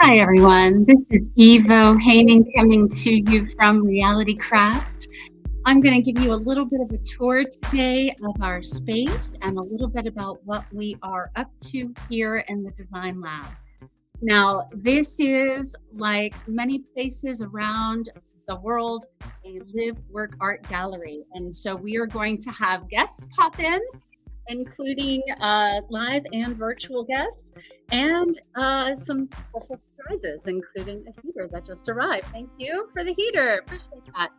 Hi everyone, this is Evo Haining coming to you from Realitycraft. I'm going to give you a little bit of a tour today of our space and a little bit about what we are up to here in the design lab. Now, this is like many places around the world, a live work art gallery. And so we are going to have guests pop in, including live and virtual guests, and some special surprises, including a heater that just arrived. Thank you for the heater, appreciate that.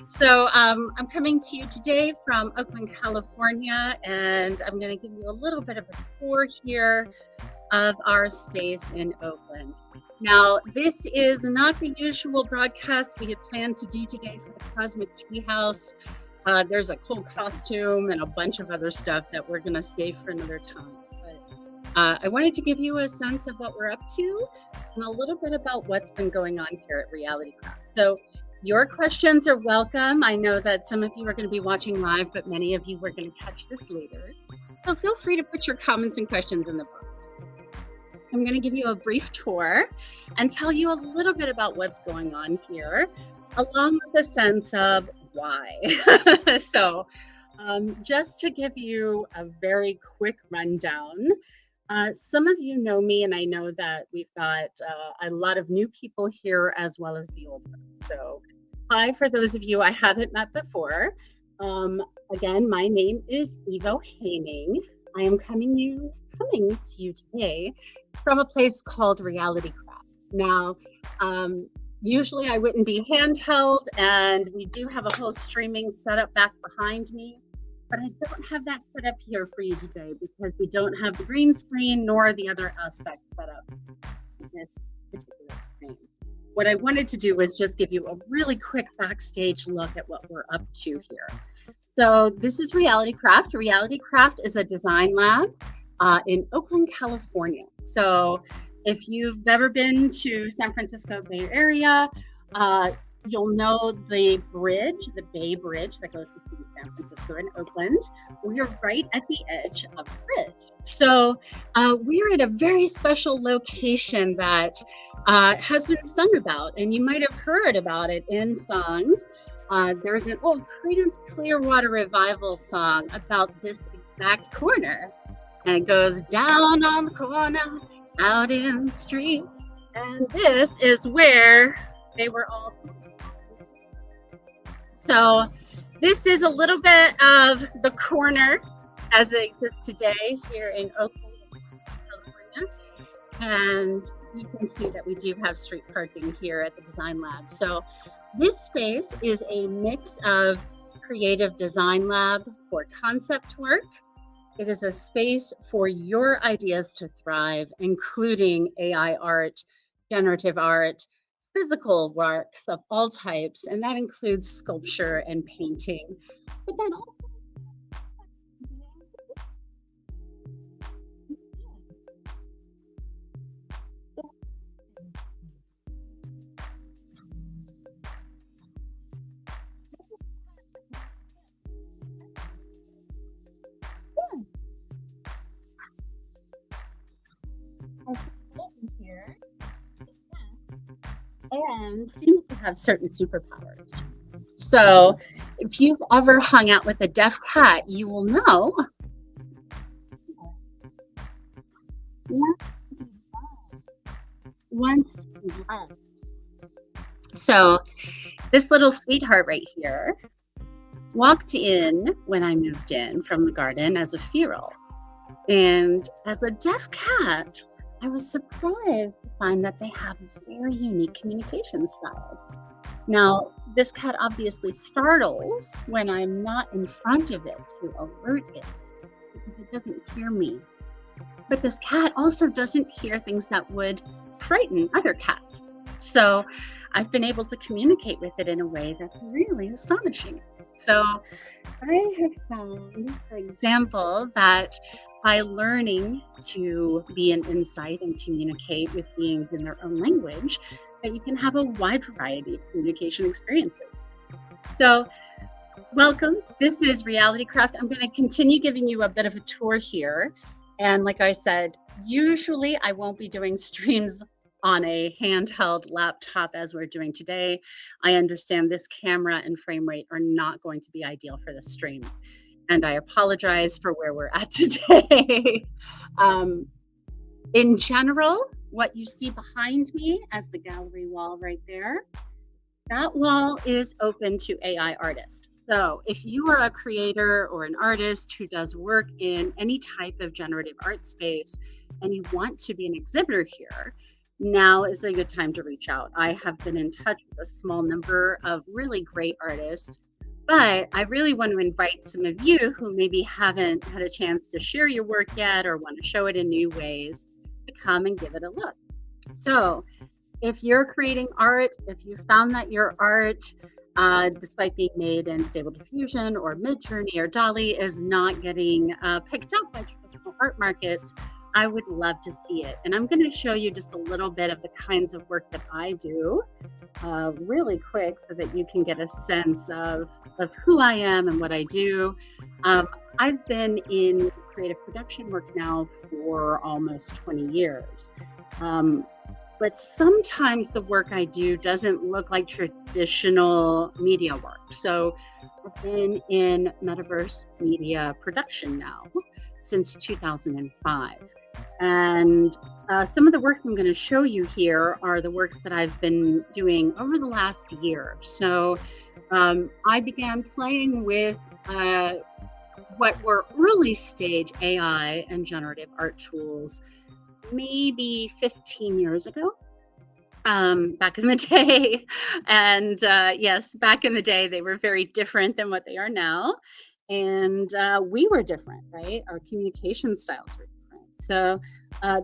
So I'm coming to you today from Oakland, California, and I'm going to give you a little bit of a tour here of our space in Oakland. Now, this is not the usual broadcast we had planned to do today for the Cosmic Teahouse. There's a cool costume and a bunch of other stuff that we're going to save for another time. But I wanted to give you a sense of what we're up to and a little bit about what's been going on here at Realitycraft. So your questions are welcome. I know that some of you are going to be watching live, but many of you are going to catch this later. So feel free to put your comments and questions in the box. I'm going to give you a brief tour and tell you a little bit about what's going on here, along with a sense of why. So just to give you a very quick rundown, some of you know me, and I know that we've got a lot of new people here as well as the old ones. So hi, for those of you I haven't met before. Again, my name is Evo Haining. I am coming to you today from a place called Realitycraft. Now, usually I wouldn't be handheld, and we do have a whole streaming setup back behind me, but I don't have that set up here for you today because we don't have the green screen nor the other aspects set up in this particular screen. What I wanted to do was just give you a really quick backstage look at what we're up to here. So this is Realitycraft. Realitycraft is a design lab in Oakland, California. So if you've ever been to San Francisco Bay Area, you'll know the bridge, the Bay Bridge that goes between San Francisco and Oakland. We are right at the edge of the bridge. So we're at a very special location that has been sung about, and you might have heard about it in songs. There's an old Creedence Clearwater Revival song about this exact corner. And it goes down on the corner, out in the street, and this is where they were all. So this is a little bit of the corner as it exists today here in Oakland, California, and you can see that we do have street parking here at the design lab. So this space is a mix of creative design lab for concept work. It is a space for your ideas to thrive, including AI art, generative art, physical works of all types, and that includes sculpture and painting. But then also, here and seems to have certain superpowers. So if you've ever hung out with a deaf cat, you will know once loved. So this little sweetheart right here walked in when I moved in from the garden as a feral. And as a deaf cat, I was surprised to find that they have very unique communication styles. Now, this cat obviously startles when I'm not in front of it to alert it because it doesn't hear me. But this cat also doesn't hear things that would frighten other cats. So I've been able to communicate with it in a way that's really astonishing. So I have found, for example, that by learning to be an insight and communicate with beings in their own language, that you can have a wide variety of communication experiences. So welcome. This is Realitycraft. I'm going to continue giving you a bit of a tour here. And like I said, usually I won't be doing streams on a handheld laptop as we're doing today. I understand this camera and frame rate are not going to be ideal for the stream. And I apologize for where we're at today. um, in general, what you see behind me as the gallery wall right there, that wall is open to AI artists. So if you are a creator or an artist who does work in any type of generative art space and you want to be an exhibitor here, now is a good time to reach out. I have been in touch with a small number of really great artists, but I really want to invite some of you who maybe haven't had a chance to share your work yet or want to show it in new ways to come and give it a look. So if you're creating art, if you found that your art, despite being made in Stable Diffusion or Midjourney or DALL-E, is not getting picked up by traditional art markets, I would love to see it. And I'm going to show you just a little bit of the kinds of work that I do really quick so that you can get a sense of who I am and what I do. I've been in creative production work now for almost 20 years. But sometimes the work I do doesn't look like traditional media work. So I've been in metaverse media production now since 2005. And some of the works I'm going to show you here are the works that I've been doing over the last year. So I began playing with what were early stage AI and generative art tools maybe 15 years ago, back in the day. And yes, back in the day, they were very different than what they are now. And we were different, right? Our communication styles were different. So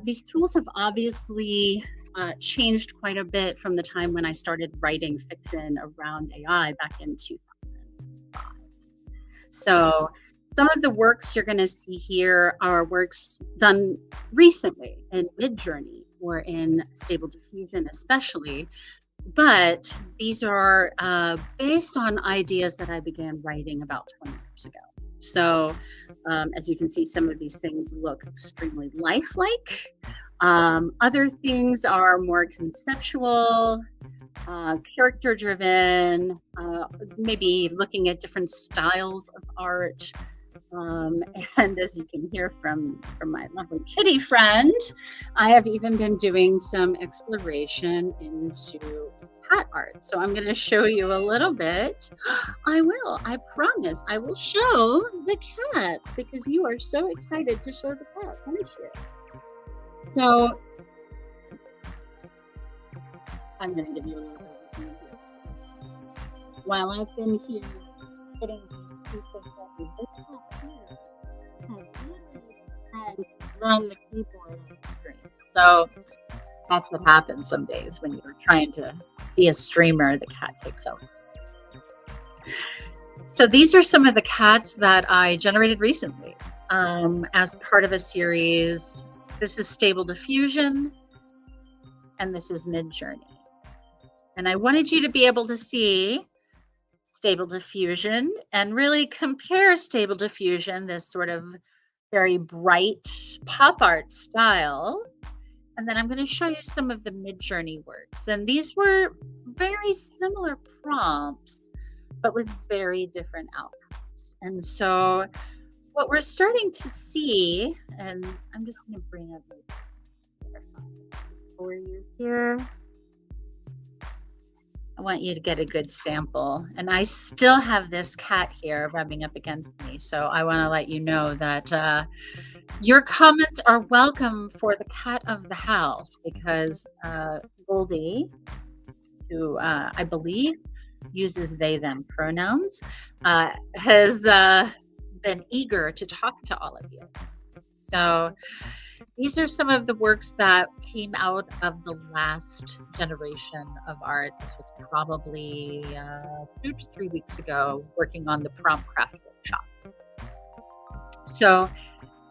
these tools have obviously changed quite a bit from the time when I started writing fiction around AI back in 2005. So some of the works you're going to see here are works done recently in Midjourney or in Stable Diffusion especially, but these are based on ideas that I began writing about 20 years ago. So as you can see, some of these things look extremely lifelike. Other things are more conceptual, character-driven, maybe looking at different styles of art. And as you can hear from my lovely kitty friend, I have even been doing some exploration into cat art. So I'm going to show you a little bit. I promise, I will show the cats because you are so excited to show the cats, aren't you? So I'm going to give you a little bit of while I've been here putting these pieces of this cat here and run the keyboard on the screen. So that's what happens some days when you're trying to be a streamer, the cat takes over. So these are some of the cats that I generated recently as part of a series. This is Stable Diffusion and this is Midjourney. And I wanted you to be able to see Stable Diffusion and really compare Stable Diffusion, this sort of very bright pop art style. And then I'm going to show you some of the Midjourney works. And these were very similar prompts, but with very different outcomes. And so what we're starting to see, and I'm just going to bring up for you here. I want you to get a good sample. And I still have this cat here rubbing up against me. So I want to let you know that your comments are welcome for the cat of the house because Goldie, who I believe uses they, them pronouns, has been eager to talk to all of you. So these are some of the works that came out of the last generation of art. This was probably 2 to 3 weeks ago, working on the prompt craft workshop. So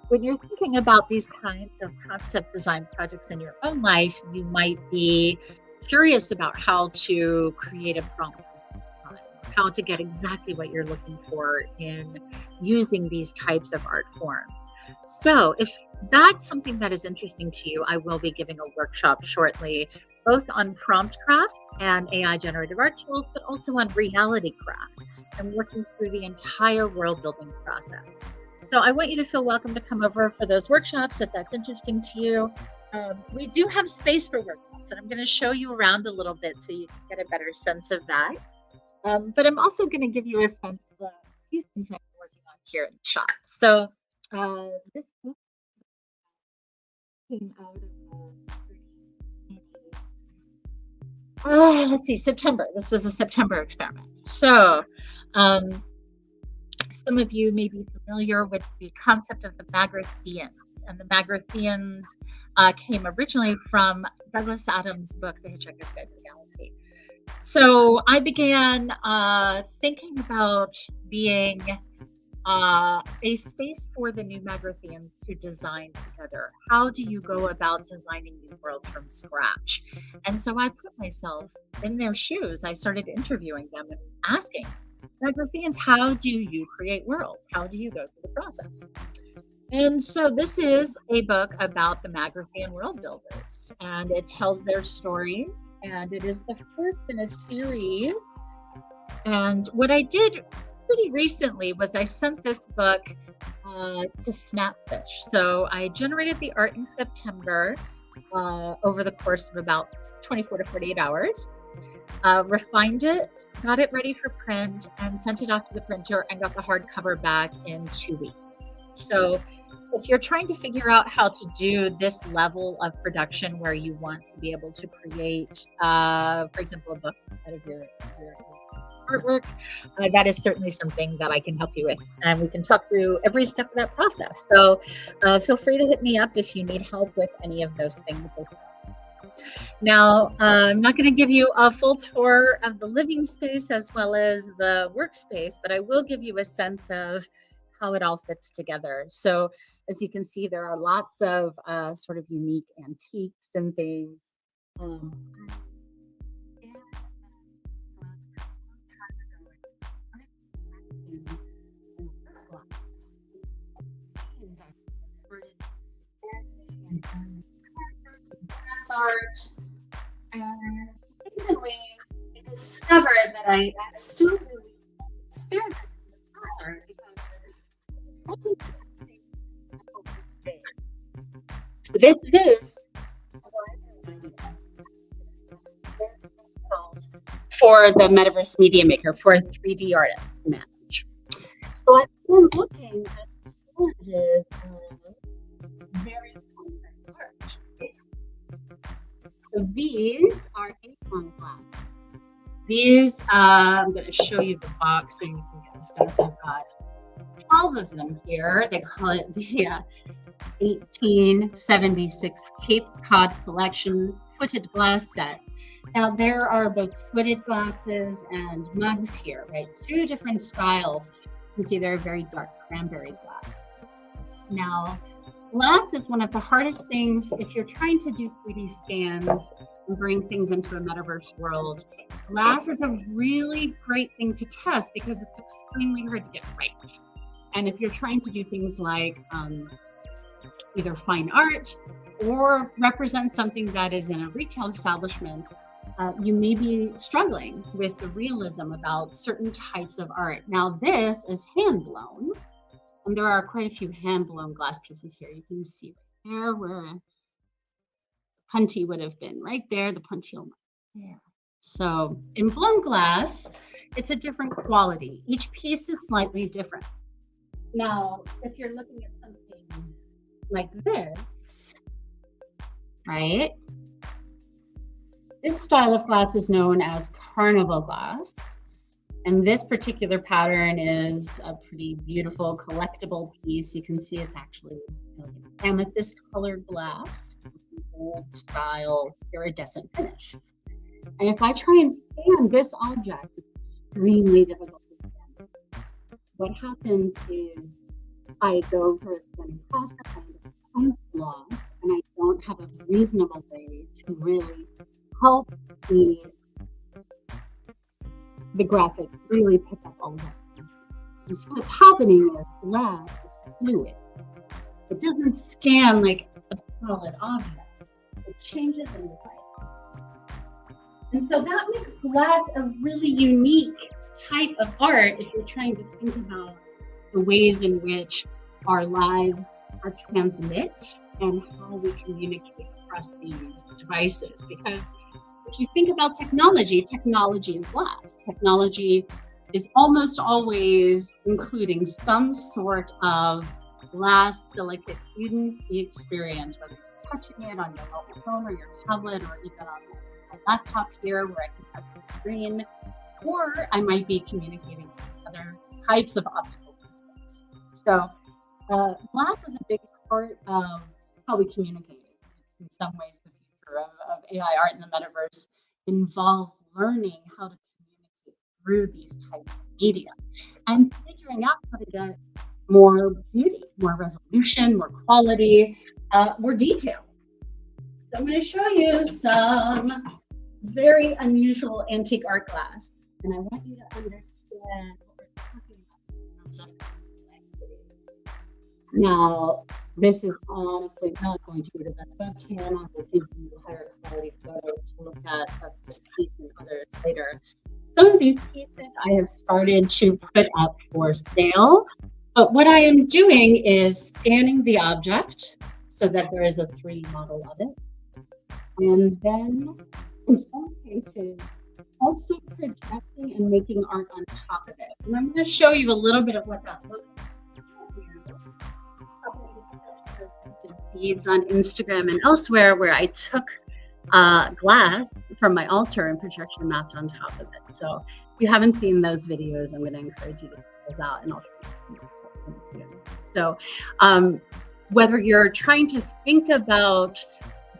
when you're thinking about these kinds of concept design projects in your own life, you might be curious about how to create a prompt, how to get exactly what you're looking for in using these types of art forms. So if that's something that is interesting to you, I will be giving a workshop shortly, both on prompt craft and AI generative art tools, but also on Realitycraft and working through the entire world building process. So I want you to feel welcome to come over for those workshops if that's interesting to you. We do have space for workshops, and I'm going to show you around a little bit so you can get a better sense of that. But I'm also going to give you a sense of a few things I'm working on here in the shop. So this book came out of let's see, September. This was a September experiment. So some of you may be familiar with the concept of the Magratheans. And the Magratheans came originally from Douglas Adams' book, The Hitchhiker's Guide to the Galaxy. So I began thinking about being a space for the new Magratheans to design together. How do you go about designing new worlds from scratch? And so I put myself in their shoes. I started interviewing them and asking, Magratheans, how do you create worlds? How do you go through the process? And so this is a book about the Magrathian world builders, and it tells their stories, and it is the first in a series. And what I did pretty recently was I sent this book to Snapfish. So I generated the art in September over the course of about 24 to 48 hours. Refined it, got it ready for print, and sent it off to the printer and got the hardcover back in 2 weeks. So if you're trying to figure out how to do this level of production where you want to be able to create, for example, a book out of your artwork, that is certainly something that I can help you with. And we can talk through every step of that process. So feel free to hit me up if you need help with any of those things. Now, I'm not going to give you a full tour of the living space as well as the workspace, but I will give you a sense of how it all fits together. So as you can see, there are lots of sort of unique antiques and things. Art, and recently I discovered that I still really experiment with glass art because this is for the Metaverse Media Maker for a 3D artist to manage. So I've been looking at challenges of various kinds of art. So these are Avon glasses. These, I'm going to show you the box so you can get a sense. I've got 12 of them here. They call it the 1876 Cape Cod Collection Footed Glass Set. Now there are both footed glasses and mugs here, right? Two different styles. You can see they're very dark cranberry glass. Now, glass is one of the hardest things if you're trying to do 3D scans and bring things into a metaverse world. Glass is a really great thing to test because it's extremely hard to get right. And if you're trying to do things like either fine art or represent something that is in a retail establishment, you may be struggling with the realism about certain types of art. Now this is hand blown. And there are quite a few hand-blown glass pieces here. You can see right there where punty would have been, right there, the puntiole there. So in blown glass, it's a different quality. Each piece is slightly different. Now, if you're looking at something like this, right? This style of glass is known as carnival glass. And this particular pattern is a pretty beautiful collectible piece. You can see it's actually amethyst colored glass, gold style iridescent finish. And if I try and scan this object, it's extremely difficult to scan. What happens is I go for a scanning process, I end up with tons of loss, and I don't have a reasonable way to really help the the graphic really pick up all of that. So what's happening is glass is fluid. It doesn't scan like a solid object. It changes in light. And so that makes glass a really unique type of art if you're trying to think about the ways in which our lives are transmit and how we communicate across these devices. Because if you think about technology, technology is glass. Technology is almost always including some sort of glass silicate in the experience, whether you're touching it on your mobile phone or your tablet, or even on my laptop here where I can touch the screen, or I might be communicating with other types of optical systems. So glass is a big part of how we communicate. In some ways, the future of AI art in the metaverse involves learning how to communicate through these types of media and figuring out how to get more beauty, more resolution, more quality, more detail. So I'm going to show you some very unusual antique art glass, and I want you to understand what we're talking about in terms of complexity. Now, this is honestly not going to be the best webcam. I will give you higher quality photos to look at this piece and others later. Some of these pieces I have started to put up for sale, but what I am doing is scanning the object so that there is a 3D model of it. And then, in some cases, also projecting and making art on top of it. And I'm going to show you a little bit of what that looks like. Feeds on Instagram and elsewhere where I took glass from my altar and projection mapped on top of it. So if you haven't seen those videos, I'm going to encourage you to check those out, and I'll try to get some soon. So whether you're trying to think about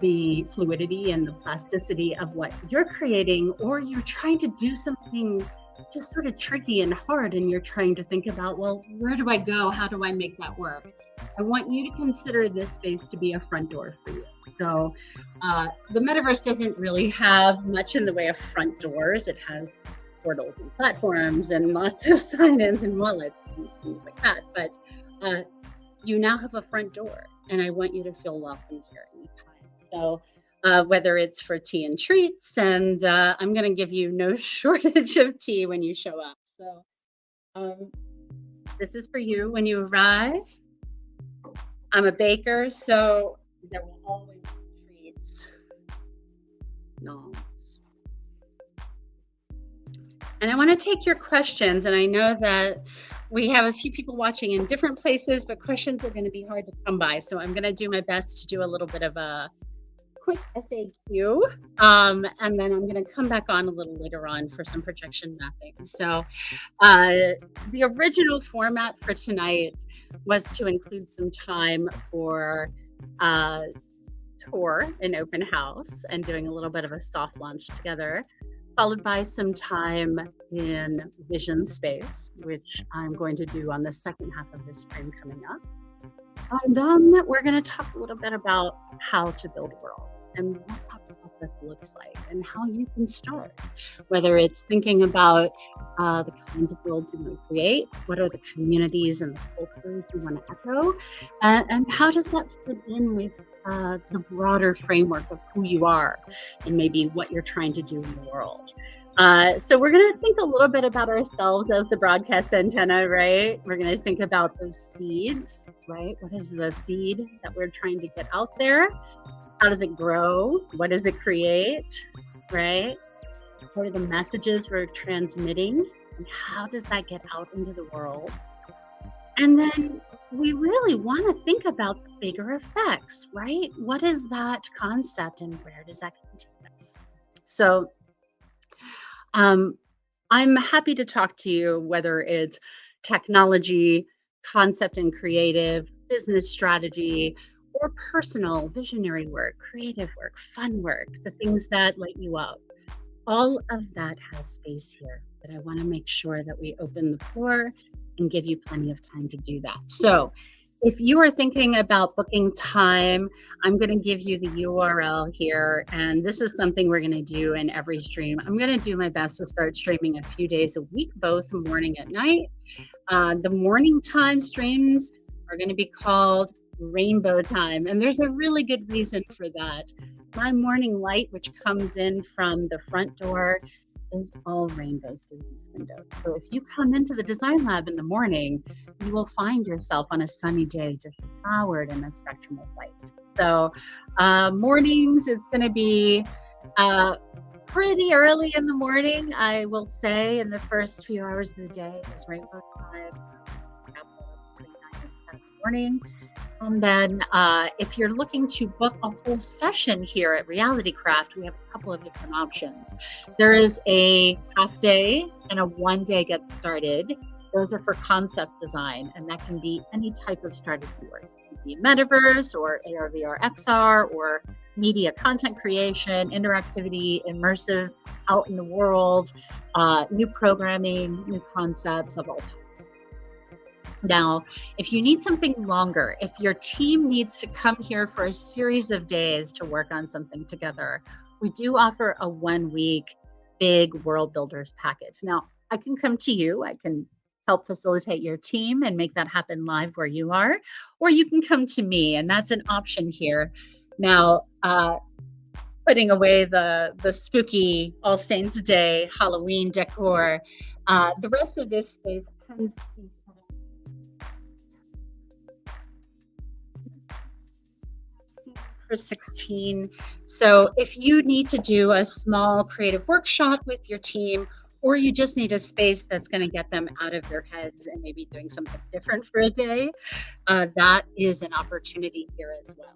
the fluidity and the plasticity of what you're creating, or you're trying to do something just sort of tricky and hard, and you're trying to think about, well, where do I go? How do I make that work? I want you to consider this space to be a front door for you. So the metaverse doesn't really have much in the way of front doors. It has portals and platforms and lots of sign-ins and wallets and things like that. But you now have a front door, and I want you to feel welcome here anytime. So whether it's for tea and treats, and I'm going to give you no shortage of tea when you show up. So this is for you when you arrive. I'm a baker, so there will always be treats. Noms. And I want to take your questions, and I know that we have a few people watching in different places, but questions are going to be hard to come by. So I'm going to do my best to do a little bit of a quick FAQ, and then I'm going to come back on a little later on for some projection mapping. So the original format for tonight was to include some time for tour and open house and doing a little bit of a soft launch together, followed by some time in vision space, which I'm going to do on the second half of this stream coming up. And then we're going to talk a little bit about how to build worlds and what that process looks like and how you can start, whether it's thinking about the kinds of worlds you want to create, what are the communities and the cultures you want to echo, and how does that fit in with the broader framework of who you are and maybe what you're trying to do in the world. So we're going to think a little bit about ourselves as the broadcast antenna, right? We're going to think about those seeds, right? What is the seed that we're trying to get out there? How does it grow? What does it create, right? What are the messages we're transmitting? And how does that get out into the world? And then we really want to think about the bigger effects, right? What is that concept and where does that take us? So I'm happy to talk to you, whether it's technology, concept and creative, business strategy, or personal visionary work, creative work, fun work, the things that light you up. All of that has space here, but I want to make sure that we open the floor and give you plenty of time to do that. So If you are thinking about booking time, I'm going to give you the URL here. And this is something we're going to do in every stream. I'm going to do my best to start streaming a few days a week, both morning and night. The morning time streams are going to be called rainbow time. And there's a really good reason for that. My morning light, which comes in from the front door, is all rainbows through these windows. So if you come into the design lab in the morning, you will find yourself on a sunny day just showered in a spectrum of light. So mornings, it's going to be pretty early in the morning, I will say. In the first few hours of the day, it's rainbow time between 9 and 10 in the morning. And then if you're looking to book a whole session here at Realitycraft, we have a couple of different options. There is a half day and a 1 day get started. Those are for concept design, and that can be any type of strategy work. It can be metaverse or AR, VR, XR, or media content creation, interactivity, immersive, out in the world, new programming, new concepts of all types. Now, if you need something longer, if your team needs to come here for a series of days to work on something together, we do offer a 1 week big World Builders package. Now, I can come to you, I can help facilitate your team and make that happen live where you are, or you can come to me, and that's an option here. Now, putting away the spooky All Saints Day Halloween decor, the rest of this space comes for 16. So if you need to do a small creative workshop with your team, or you just need a space that's going to get them out of their heads and maybe doing something different for a day, that is an opportunity here as well.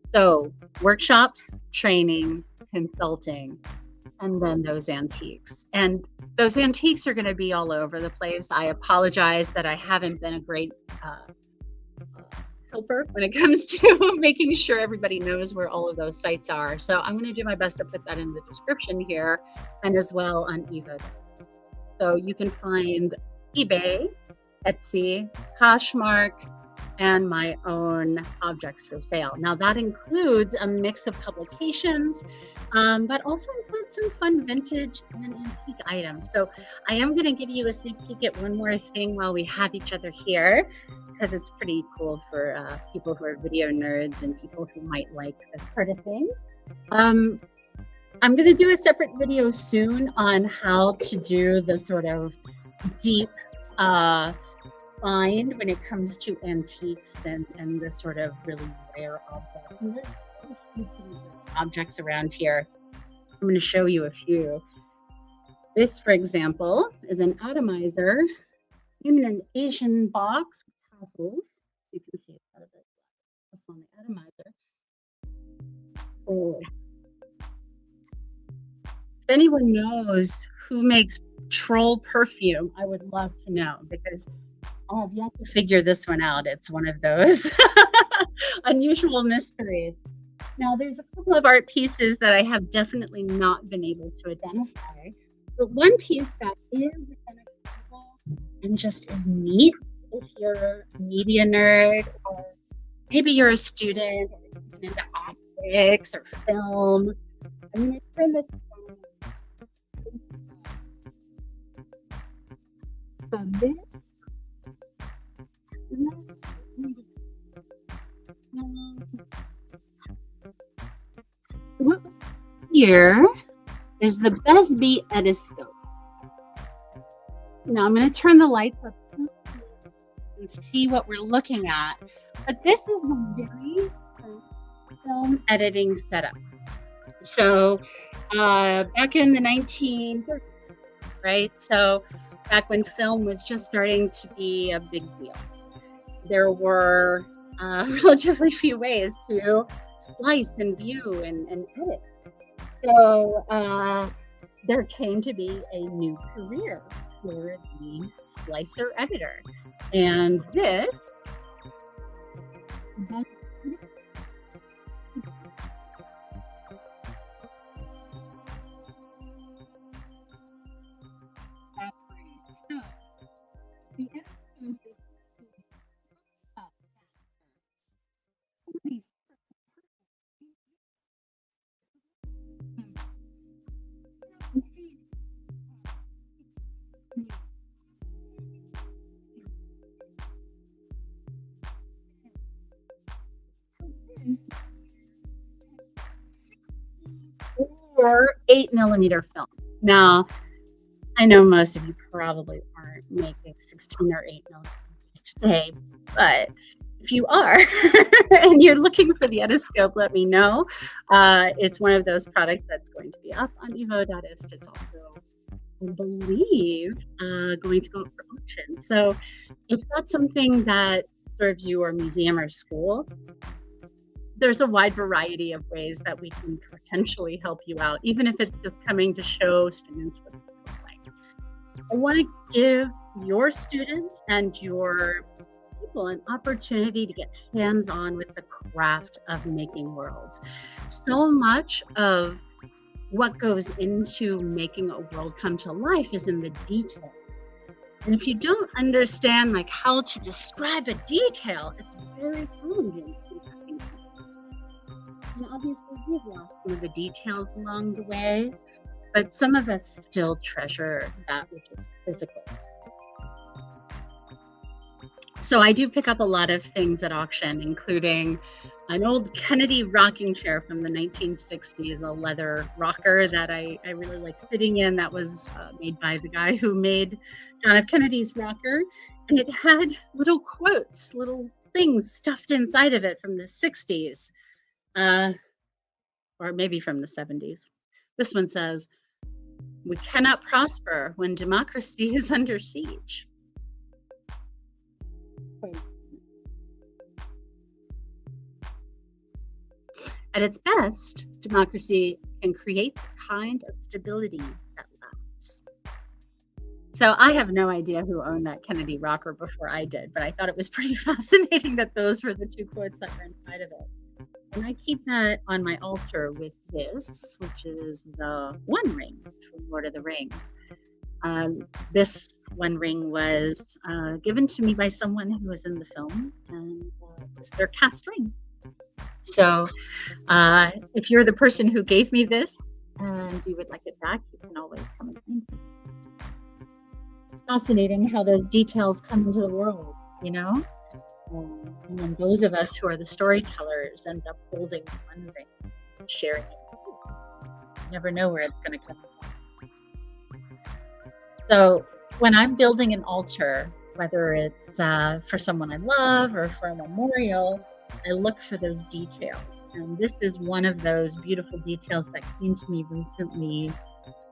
So workshops, training, consulting, and then those antiques. And those antiques are going to be all over the place. I apologize that I haven't been a great helper when it comes to making sure everybody knows where all of those sites are. So I'm going to do my best to put that in the description here, and as well on eBay. So you can find eBay, Etsy, Poshmark, and my own objects for sale. Now that includes a mix of publications, but also includes some fun vintage and antique items. So I am going to give you a sneak peek at one more thing while we have each other here, because it's pretty cool for people who are video nerds and people who might like this sort of thing. I'm going to do a separate video soon on how to do the sort of deep find when it comes to antiques and the sort of really rare objects. And there's a few objects around here. I'm going to show you a few. This, for example, is an atomizer in an Asian box with tassels. So you can see it's got a bit of on the atomizer. Oh. If anyone knows who makes troll perfume, I would love to know, because I have yet to figure this one out. It's one of those unusual mysteries. Now, there's a couple of art pieces that I have definitely not been able to identify. But one piece that is identifiable and just is neat, if you're a media nerd, or maybe you're a student or even into optics or film. I'm going to turn this on. So this what here is the Besby Ediscope. Now I'm going to turn the lights up and see what we're looking at. But this is the very first film editing setup. So back in the 1930s, right? So back when film was just starting to be a big deal, there were relatively few ways to splice and view and edit. So there came to be a new career for the splicer editor. And this so the Ediscope is can see this or 8mm film. Now, I know most of you probably aren't making 16 or 8mm today, but if you are and you're looking for the Etoscope, let me know. It's one of those products that's going to be up on evo.ist. It's also, I believe, going to go up for auction. So if that's something that serves your museum or school, there's a wide variety of ways that we can potentially help you out, even if it's just coming to show students what this looks like. I want to give your students and your people an opportunity to get hands-on with the craft of making worlds. So much of what goes into making a world come to life is in the detail. And if you don't understand like how to describe a detail, it's very challenging. And obviously, we've lost some of the details along the way, but some of us still treasure that which is physical. So I do pick up a lot of things at auction, including an old Kennedy rocking chair from the 1960s, a leather rocker that I really like sitting in. That was made by the guy who made John F. Kennedy's rocker. And it had little quotes, little things stuffed inside of it from the 60s. Or maybe from the 70s. This one says, "We cannot prosper when democracy is under siege." At its best, democracy can create the kind of stability that lasts. So I have no idea who owned that Kennedy rocker before I did, but I thought it was pretty fascinating that those were the two quotes that were inside of it. And I keep that on my altar with this, which is the One Ring from Lord of the Rings. This One Ring was given to me by someone who was in the film, and it's their cast ring. So if you're the person who gave me this and you would like it back, you can always come and find me. It's fascinating how those details come into the world, you know? And then those of us who are the storytellers end up holding one ring, sharing it. You never know where it's going to come from. So when I'm building an altar, whether it's for someone I love or for a memorial, I look for those details. And this is one of those beautiful details that came to me recently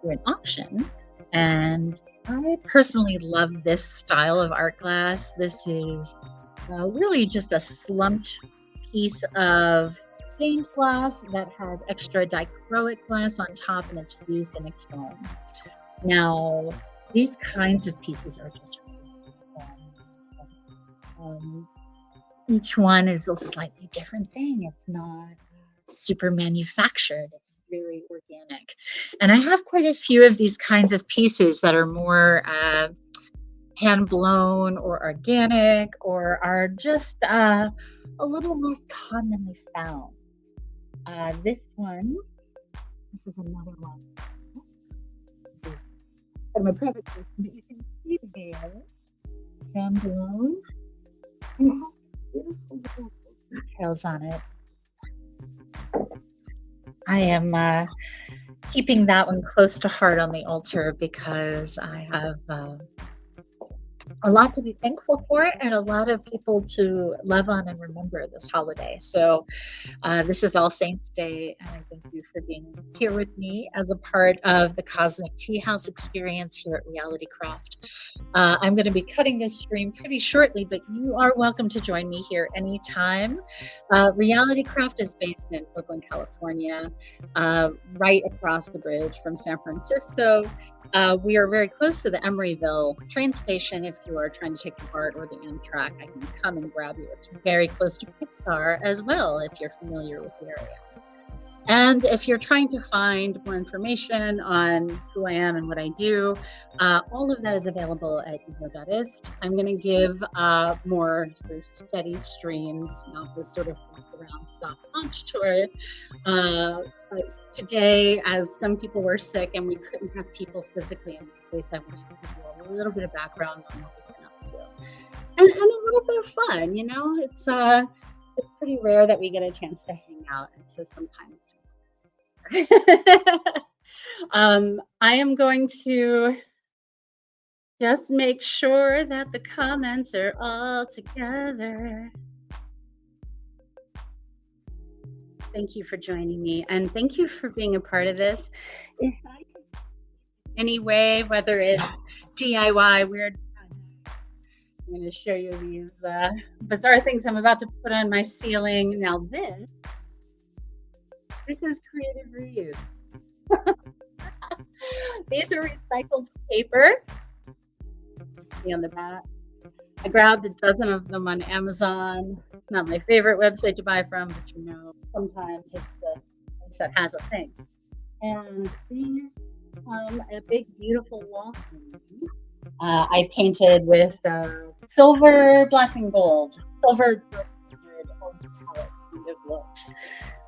through an auction. And I personally love this style of art glass. This is really just a slumped piece of stained glass that has extra dichroic glass on top, and it's fused in a kiln. Now, these kinds of pieces are just each one is a slightly different thing. It's not super manufactured. It's very organic. And I have quite a few of these kinds of pieces that are more hand blown or organic, or are just a little less commonly found. This is another one. This is from a private person, but you can see there, hand blown, and it has beautiful little details on it. I am keeping that one close to heart on the altar because I have a lot to be thankful for and a lot of people to love on and remember this holiday. So this is All Saints Day, and I thank you for being here with me as a part of the Cosmic Teahouse experience here at Realitycraft. I'm going to be cutting this stream pretty shortly, but you are welcome to join me here anytime. Realitycraft is based in Oakland, California, right across the bridge from San Francisco. We are very close to the Emeryville train station. If you are trying to take the BART or the Amtrak, I can come and grab you. It's very close to Pixar as well, if you're familiar with the area. And if you're trying to find more information on who I am and what I do, all of that is available at evo.ist. I'm going to give more sort of steady streams, not this sort of walk around soft launch tour. But today, as some people were sick and we couldn't have people physically in the space, I wanted to give you a little bit of background on what we've been up to. And a little bit of fun, you know, it's pretty rare that we get a chance to hang out, and so sometimes I am going to just make sure that the comments are all together. Thank you for joining me, and thank you for being a part of this. If I can any way, whether it's DIY, weird, I'm going to show you these bizarre things I'm about to put on my ceiling. Now this is creative reuse. These are recycled paper. See on the back. I grabbed a dozen of them on Amazon. Not my favorite website to buy from, but you know, sometimes it's the place that has a thing. And these a big, beautiful wall frame. I painted with silver, black, and gold. Silver, or metallic kind of looks.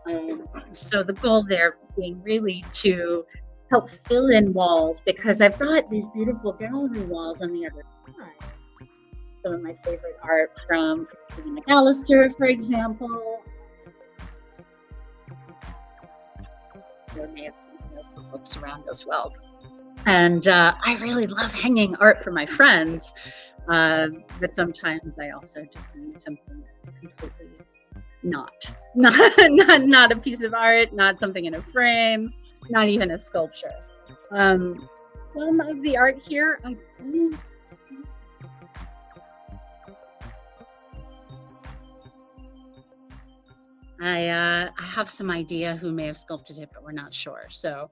So the goal there being really to help fill in walls, because I've got these beautiful gallery walls on the other side. Some of my favorite art from Christina McAllister, for example. There may have been books around as well. And I really love hanging art for my friends, but sometimes I also just need something completely not a piece of art, not something in a frame, not even a sculpture. Some of the art here, I have some idea who may have sculpted it, but we're not sure. So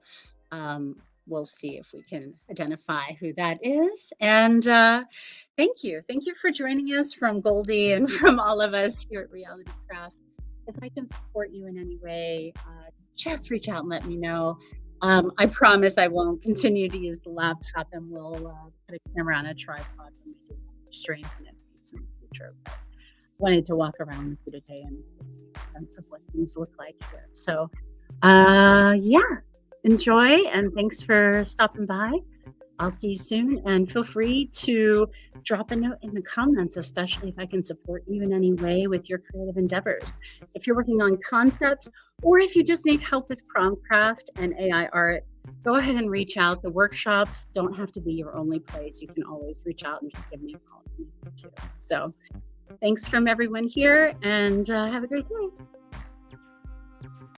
we'll see if we can identify who that is. And thank you for joining us from Goldie and from all of us here at Realitycraft. If I can support you in any way, just reach out and let me know. I promise I won't continue to use the laptop, and we'll put a camera on a tripod when we do streams and interviews in the future. But wanted to walk around with you today and get a sense of what things look like here. So yeah, enjoy, and thanks for stopping by. I'll see you soon, and feel free to drop a note in the comments, especially if I can support you in any way with your creative endeavors. If you're working on concepts, or if you just need help with prompt craft and AI art, go ahead and reach out. The workshops don't have to be your only place. You can always reach out and just give me a call if you need to. So thanks from everyone here, and have a great day.